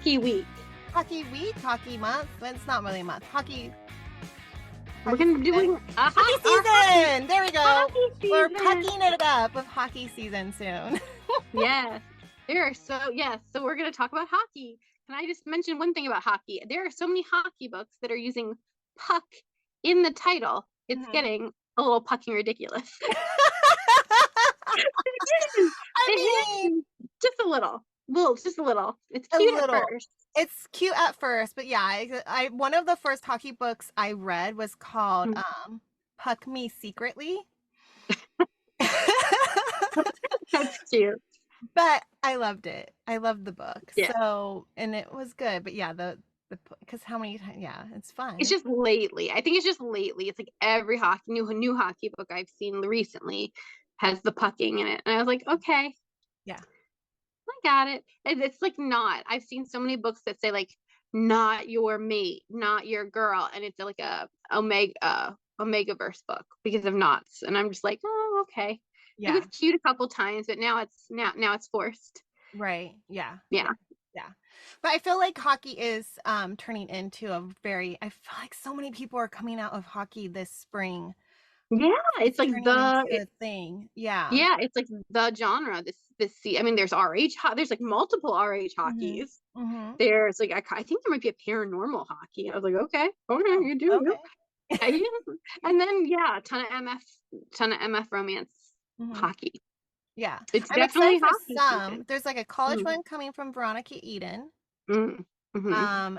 Hockey week. Hockey week, hockey month. Well, it's not really a month. Hockey. We're going to be doing a hockey season. There we go. Hockey season. We're pucking it up with hockey season soon. Yes. So we're going to talk about hockey. Can I just mention one thing about hockey? There are so many hockey books that are using puck in the title. It's getting a little pucking ridiculous. I mean, just a little. Well, just a little. It's cute at first. It's cute at first, but yeah, I one of the first hockey books I read was called Puck Me Secretly. That's cute. But I loved it. I loved the book. Yeah. So, and it was good. But yeah, because how many times? Yeah, it's fun. It's just lately. I think it's just lately. It's like every new hockey book I've seen recently has the pucking in it, and I was like, okay, yeah, I got it. And it's like not. I've seen so many books that say like not your mate, not your girl, and it's like a Omegaverse book because of knots, and I'm just like, oh, okay. Yeah. It was cute a couple times, but now it's forced. Right. Yeah. Yeah. But I feel like hockey is turning into a very. I feel like so many people are coming out of hockey this spring. Yeah, it's like the thing. Yeah. Yeah, it's like the genre this I mean, there's RH. There's like multiple RH hockeys. Mm-hmm. There's like I think there might be a paranormal hockey. I was like, okay, you do. Okay. And then a ton of MF romance hockey. Yeah, it's definitely hockey. Some there's like a college one coming from Veronica Eden. And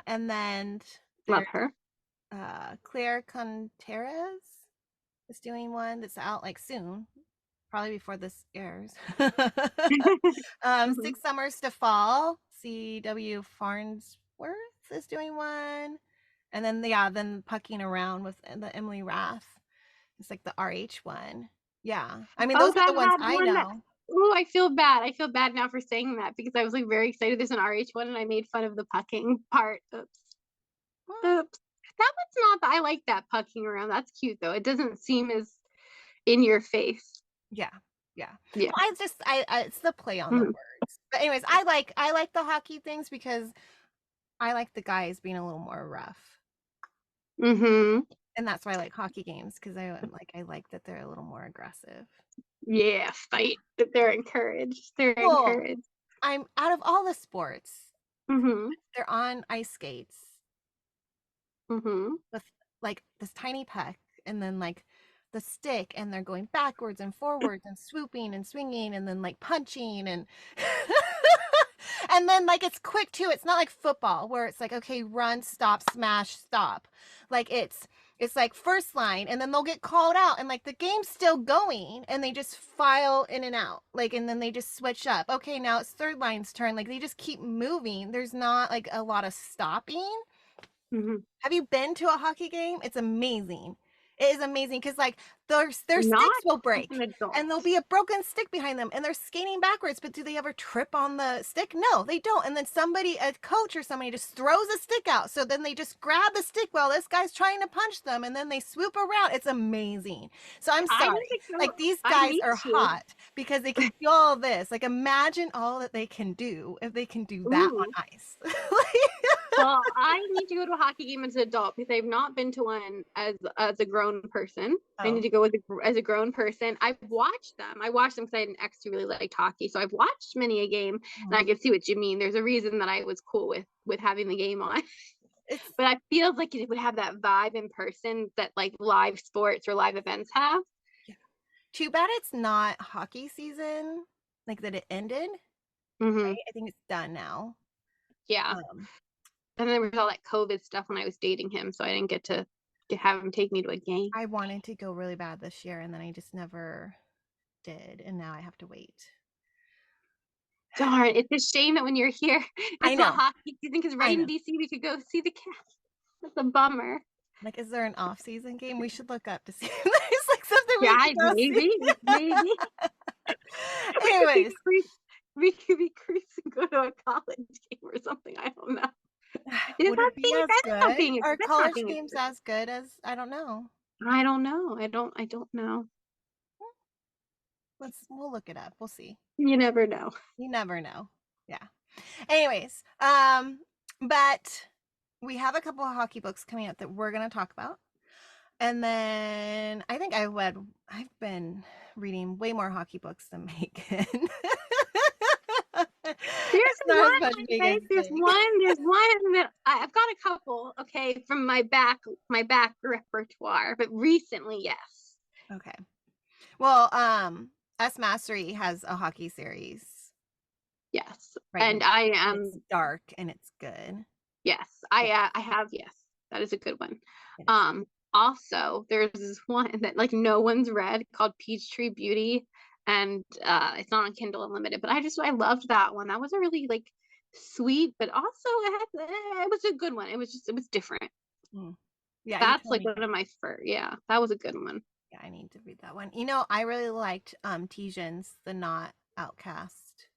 then love her. Claire Contreras is doing one that's out like soon, probably before this airs. 6 Summers to Fall. C.W. Farnsworth is doing one, and then Pucking Around with the Emily Rath. It's like the RH one. Yeah, I mean those are the ones I know. Oh, I feel bad. I feel bad now for saying that because I was like very excited. There's an RH one, and I made fun of the pucking part. Oops. That one's not. I like that pucking around. That's cute though. It doesn't seem as in your face. Yeah. Well, it's the play on the words. But anyways, I like the hockey things because I like the guys being a little more rough. And that's why I like hockey games because I like that they're a little more aggressive. Yeah, fight. That they're encouraged. Encouraged. I'm out of all the sports. They're on ice skates. With like this tiny puck and then like the stick, and they're going backwards and forwards and swooping and swinging and then like punching and and then like it's quick too. It's not like football where it's like, okay, run, stop, smash, stop. Like it's like first line, and then they'll get called out, and like the game's still going, and they just file in and out, like, and then they just switch up. Okay, now it's third line's turn. Like they just keep moving. There's not like a lot of stopping. Have you been to a hockey game? It's amazing. It is amazing because like their sticks will break and there'll be a broken stick behind them and they're skating backwards, but do they ever trip on the stick? No, they don't. And then a coach or somebody just throws a stick out, so then they just grab the stick while this guy's trying to punch them, and then they swoop around. It's amazing. So I'm sorry, like these guys are hot because they can do all this. Like imagine all that they can do if they can do that on ice. Well, I need to go to a hockey game as an adult because I've not been to one as a grown person. I need to go as a grown person. I've watched them. I watched them because I had an ex who really liked hockey, so I've watched many a game, and I can see what you mean. There's a reason that I was cool with having the game on. But I feel like it would have that vibe in person that like live sports or live events have. Yeah. Too bad it's not hockey season, like that it ended. Right? I think it's done now. Yeah. And then there was all that COVID stuff when I was dating him, so I didn't get to have him take me to a game. I wanted to go really bad this year, and then I just never did, and now I have to wait. Darn, it's a shame that when you're here, it's not hockey season, because right in DC we could go see the Cats. That's a bummer. Like, is there an off-season game? We should look up to see if there's like something maybe. Anyways, we could be cruising and go to a college game or something. I don't know. Would it be as good? Are college games as good as? I don't know. I don't know. We'll look it up. We'll see. You never know. Yeah. Anyways, But we have a couple of hockey books coming up that we're going to talk about. And then I think I've been reading way more hockey books than Megan. There's It's not as much one, okay? Megan's There's thing. one that I've got a couple, okay, from my back repertoire, but recently, yes. Okay. Well, S Mastery has a hockey series Yes. right And now. I And am it's dark and it's good. yes. I have yes. That is a good one. It is. Also there's this one that like no one's read called Peachtree Beauty, and it's not on Kindle Unlimited, but I loved that one. That was a really like sweet, but also it was a good one. It was different. Mm. Yeah, you That's told like me. one of my first. Yeah, that was a good one. Yeah, I need to read that one. I really liked Tijin's The Not Outcast.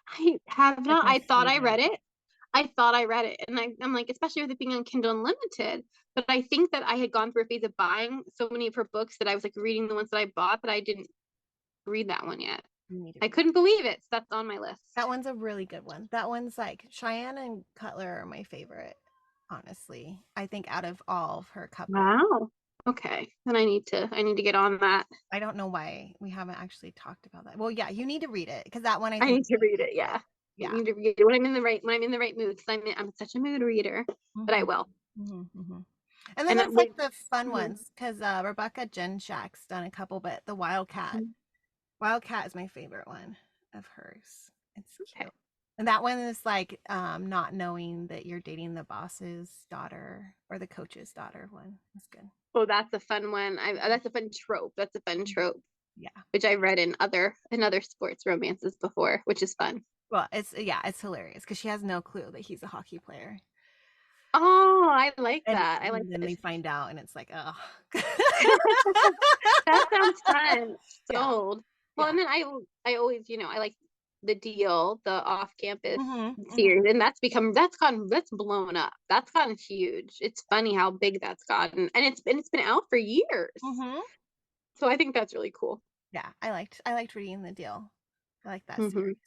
I have It's not. my I thought I favorite. read it. I thought I read it, and I'm like, especially with it being on Kindle Unlimited. But I think that I had gone through a phase of buying so many of her books that I was like reading the ones that I bought, but I didn't read that one yet. You need to I read couldn't believe it. So that's on my list. that one's a really good one. That one's like Cheyenne and Cutler are my favorite, honestly. I think out of all of her couples. Wow. Okay. Then I need to get on that. I don't know why we haven't actually talked about that. Well, yeah, you need to read it because that one I I think need is to really read it. good. Yeah. I Yeah. need to read it when I'm in the right mood, because I'm such a mood reader. But I will. And then And it's like wait. the fun ones because Rebecca Jenshak's done a couple, but the Wildcat is my favorite one of hers. It's Okay. cute. And that one is like not knowing that you're dating the boss's daughter or the coach's daughter one. It's good. Oh, that's a fun one. That's a fun trope. That's a fun trope. Yeah. Which I read in other sports romances before, which is fun. Well, it's hilarious because she has no clue that he's a hockey player. Oh, I like And that. I like then this. they find out and it's like, oh. That sounds fun. Yeah. Sold. Well, Yeah. and then I always, I like the deal, the off-campus series, Mhm. and that's blown up. That's gotten huge. It's funny how big that's gotten, and it's been out for years. Mhm. So I think that's really cool. Yeah, I liked reading the deal. I like that hmm series.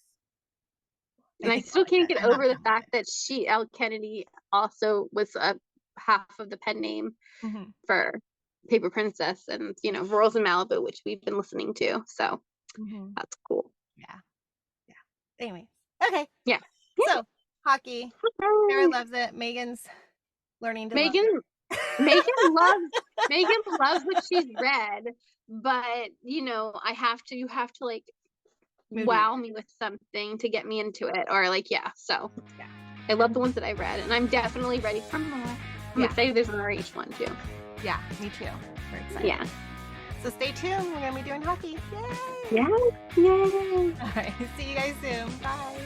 I And I think I'll still like can't it. get I'm not over the done with fact it. that Elle Kennedy also was a half of the pen name Mhm. for Paper Princess and Rules in Malibu, which we've been listening to. So Mhm. that's cool. Yeah. Yeah. Anyways. Okay. Yeah. So, hockey. Sarah Yay. loves it. Megan's learning to love Megan it. Megan loves Megan loves what she's read, but you have to like Mood reader. wow me with something to get me into it, or like yeah. So Yeah. I love the ones that I read, and I'm definitely ready for more. I'm excited there's another each one too. Yeah, me too. We're excited. Yeah. So stay tuned. We're gonna be doing hockey. Yay! Yeah. Yay. All right. See you guys soon. Bye.